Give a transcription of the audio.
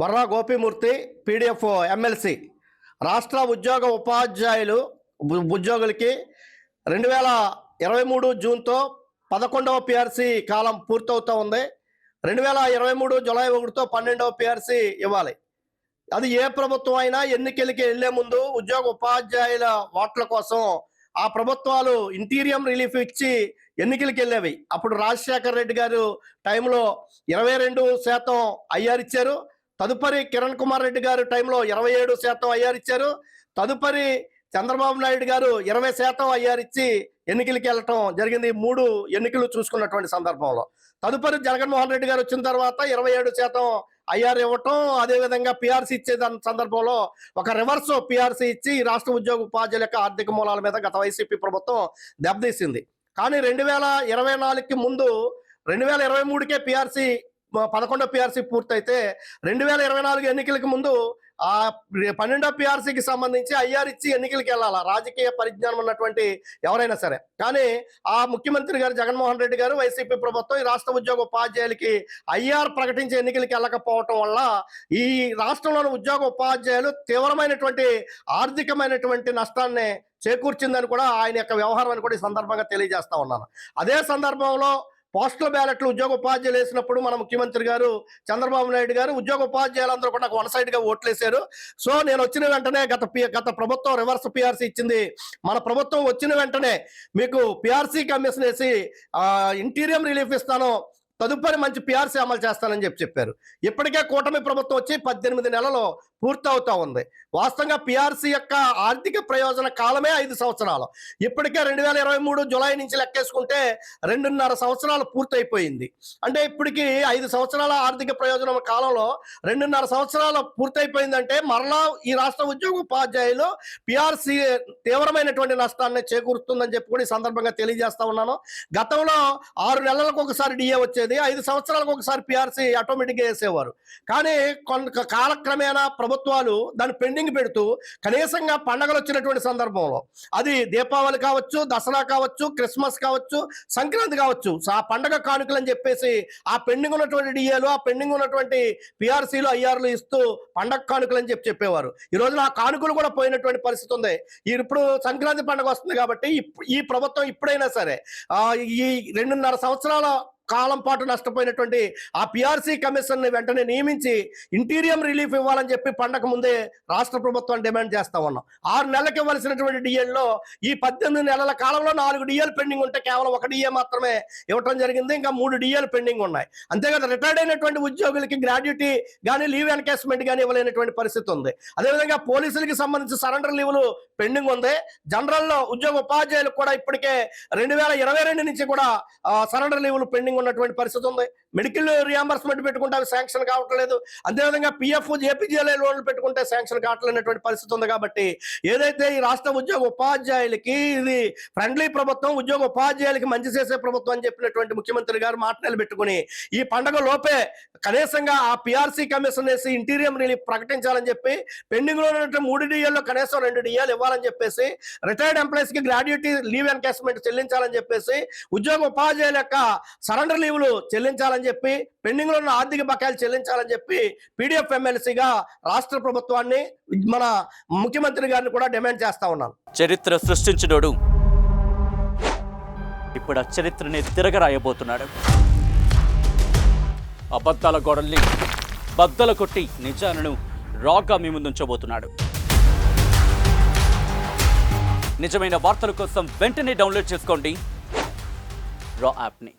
Varra Gopi Murthy, PDF MLC. రాష్ట్ర ఉద్యోగులకి 2023 జూన్తో 11వ PRC కాలం పూర్తవుతూ ఉంది. 2023 జూలై 1తో 12వ పిఆర్సీ ఇవ్వాలి. అది ఏ ప్రభుత్వం అయినా ఎన్నికలకి వెళ్లే ముందు ఉపాధ్యాయుల ఓట్ల కోసం ఆ ప్రభుత్వాలు ఇంటీరియం రిలీఫ్ ఇచ్చి ఎన్నికలకి వెళ్ళేవి. అప్పుడు రాజశేఖర్ రెడ్డి గారు టైంలో 22% ఐఆర్ ఇచ్చారు. తదుపరి కిరణ్ కుమార్ రెడ్డి గారు టైంలో 27% ఐఆర్ ఇచ్చారు. తదుపరి చంద్రబాబు నాయుడు గారు 20% ఐఆర్ ఇచ్చి ఎన్నికలకి వెళ్ళటం జరిగింది. 3 ఎన్నికలు చూసుకున్నటువంటి సందర్భంలో తదుపరి జగన్మోహన్ రెడ్డి గారు వచ్చిన తర్వాత 27% ఐఆర్ ఇవ్వటం, అదేవిధంగా పిఆర్సీ ఇచ్చే సందర్భంలో ఒక రివర్స్ పిఆర్సీ ఇచ్చి రాష్ట్ర ఉపాధ్యాయుల యొక్క ఆర్థిక మూలాల మీద గత వైసీపీ ప్రభుత్వం దెబ్బతీసింది. కానీ 2024కి ముందు 2023కే పిఆర్సీ 11వ పిఆర్సీ పూర్తయితే 2024 ఎన్నికలకు ముందు ఆ 12వ పిఆర్సీకి సంబంధించి ఐఆర్ ఇచ్చి ఎన్నికలకి వెళ్ళాలా, రాజకీయ పరిజ్ఞానం ఉన్నటువంటి ఎవరైనా సరే. కానీ ఆ ముఖ్యమంత్రి గారు జగన్మోహన్ రెడ్డి గారు, వైసీపీ ప్రభుత్వం ఈ రాష్ట్ర ఉపాధ్యాయులకి ఐఆర్ ప్రకటించి ఎన్నికలకి వెళ్ళకపోవటం వల్ల ఈ రాష్ట్రంలోని ఉపాధ్యాయులు తీవ్రమైనటువంటి ఆర్థికమైనటువంటి నష్టాన్ని చేకూర్చిందని కూడా ఆయన యొక్క వ్యవహారం అని కూడా ఈ సందర్భంగా తెలియజేస్తా ఉన్నాను. అదే సందర్భంలో పోస్టల్ బ్యాలెట్లు ఉపాధ్యాయులు వేసినప్పుడు మన ముఖ్యమంత్రి గారు చంద్రబాబు నాయుడు గారు ఉపాధ్యాయులందరూ కూడా వన్ సైడ్ గా ఓట్లేశారు. సో నేను వచ్చిన వెంటనే గత ప్రభుత్వం రివర్స్ పిఆర్సీ ఇచ్చింది. మన ప్రభుత్వం వచ్చిన వెంటనే మీకు పిఆర్సీ కమిషన్ వేసి ఇంటీరియం రిలీఫ్ ఇస్తాను, తదుపరి మంచి పిఆర్సీ అమలు చేస్తానని చెప్పారు. ఇప్పటికే కూటమి ప్రభుత్వం వచ్చి 18 నెలలు పూర్తవుతా ఉంది. వాస్తవంగా పిఆర్సీ యొక్క ఆర్థిక ప్రయోజన కాలమే 5 సంవత్సరాలు. ఇప్పటికే 2023 జూలై నుంచి లెక్కేసుకుంటే 2.5 సంవత్సరాలు పూర్తయిపోయింది. అంటే ఇప్పటికి 5 సంవత్సరాల ఆర్థిక ప్రయోజనం కాలంలో 2.5 సంవత్సరాలు పూర్తయిపోయిందంటే మరలా ఈ రాష్ట్ర ఉపాధ్యాయులు పిఆర్సీ తీవ్రమైనటువంటి నష్టాన్ని చేకూరుస్తుందని చెప్పి కూడా ఈ సందర్భంగా తెలియజేస్తా ఉన్నాను. గతంలో 6 నెలలకు ఒకసారి డిఏ వచ్చేది, 5 సంవత్సరాలకు ఒకసారి పిఆర్సీ ఆటోమేటిక్ గా వేసేవారు. కానీ కాలక్రమేణా ప్రభుత్వాలు దాన్ని పెండింగ్ పెడుతూ కనీసంగా పండగలు వచ్చినటువంటి సందర్భంలో, అది దీపావళి కావచ్చు, దసరా కావచ్చు, క్రిస్మస్ కావచ్చు, సంక్రాంతి కావచ్చు, ఆ పండగ కానుకలు అని చెప్పేసి ఆ పెండింగ్ ఉన్నటువంటి డిఏలు, ఆ పెండింగ్ ఉన్నటువంటి పిఆర్సీలు ఐఆర్లు ఇస్తూ పండగ కానుకలు అని చెప్పేవారు. ఈ రోజున ఆ కానుకలు కూడా పోయినటువంటి పరిస్థితి ఉంది. ఇప్పుడు సంక్రాంతి పండుగ వస్తుంది కాబట్టి ఈ ప్రభుత్వం ఇప్పుడైనా సరే ఈ 2.5 సంవత్సరాల కాలం పాటు నష్టపోయినటువంటి ఆ పిఆర్సీ కమిషన్ ని వెంటనే నియమించి ఇంటీరియం రిలీఫ్ ఇవ్వాలని చెప్పి పండగ ముందే రాష్ట్ర ప్రభుత్వం డిమాండ్ చేస్తా ఉన్నాం. 6 నెలలకు ఇవ్వాల్సినటువంటి డిఏల్లో ఈ 18 నెలల కాలంలో 4 డిఏలు పెండింగ్ ఉంటే కేవలం 1 డిఏ మాత్రమే ఇవ్వటం జరిగింది. ఇంకా 3 డిఏలు పెండింగ్ ఉన్నాయి. అంతేకాదు రిటైర్డ్ అయినటువంటి ఉద్యోగులకి గ్రాడ్యుటీ కానీ లీవ్ ఎన్కేస్మెంట్ కానీ ఇవ్వలేనటువంటి పరిస్థితి ఉంది. అదేవిధంగా పోలీసులకి సంబంధించి సరెండర్ లీవులు పెండింగ్ ఉంది. జనరల్లో ఉపాధ్యాయులకు కూడా ఇప్పటికే 2022 నుంచి కూడా సరెండర్ లీవులు పెండింగ్ ఉన్నటువంటి పరిస్థితి ఉంది. మెడికల్ రియంబర్స్మెంట్ పెట్టుకుంటే అవి శాంక్షన్ కావట్లేదు. అదేవిధంగా పిఎఫ్ జేపీజీఎల్ఐ లోన్లు పెట్టుకుంటే శాంక్షన్ కావట్లేనటువంటి పరిస్థితి ఉంది. కాబట్టి ఏదైతే ఈ రాష్ట్ర ఉపాధ్యాయులకి ఇది ఫ్రెండ్లీ ప్రభుత్వం, ఉపాధ్యాయులకి మంచి చేసే ప్రభుత్వం అని చెప్పినటువంటి ముఖ్యమంత్రి గారు మాట నిలబెట్టుకుని ఈ పండుగ లోపే కనీసంగా ఆ పిఆర్సీ కమిషన్ వేసి ఇంటీరియం రిలీఫ్ ప్రకటించాలని చెప్పి, పెండింగ్ లో ఉన్నటువంటి 3 డిఏల్లో కనీసం 2 డిఏలు ఇవ్వాలని చెప్పేసి, రిటైర్డ్ ఎంప్లాయీస్ కి గ్రాడ్యుటీ లీవ్ ఎన్కేస్మెంట్ చెల్లించాలని చెప్పేసి, ఉపాధ్యాయుల యొక్క సరెండర్ లీవులు చెల్లించాలని చెప్పి, పెండింగ్ లో ఉన్న ఆర్థిక బకాయిలు చెల్లించాలని చెప్పి పీడిఎఫ్ ఎమ్మెల్సీగా రాష్ట్ర ప్రభుత్వాన్ని, మన ముఖ్యమంత్రి గారిని కూడా డిమాండ్ చేస్తా ఉన్నాను. చరిత్ర సృష్టించినోడు ఇప్పుడు ఆ చరిత్రని తిరగరాయబోతున్నాడు. అబద్ధాల గోడల్ని బద్దలు కొట్టి నిజాలను రాగా మీ ముందుంచబోతున్నాడు. నిజమైన వార్తల కోసం వెంటనే డౌన్లోడ్ చేసుకోండి రా యాప్ని.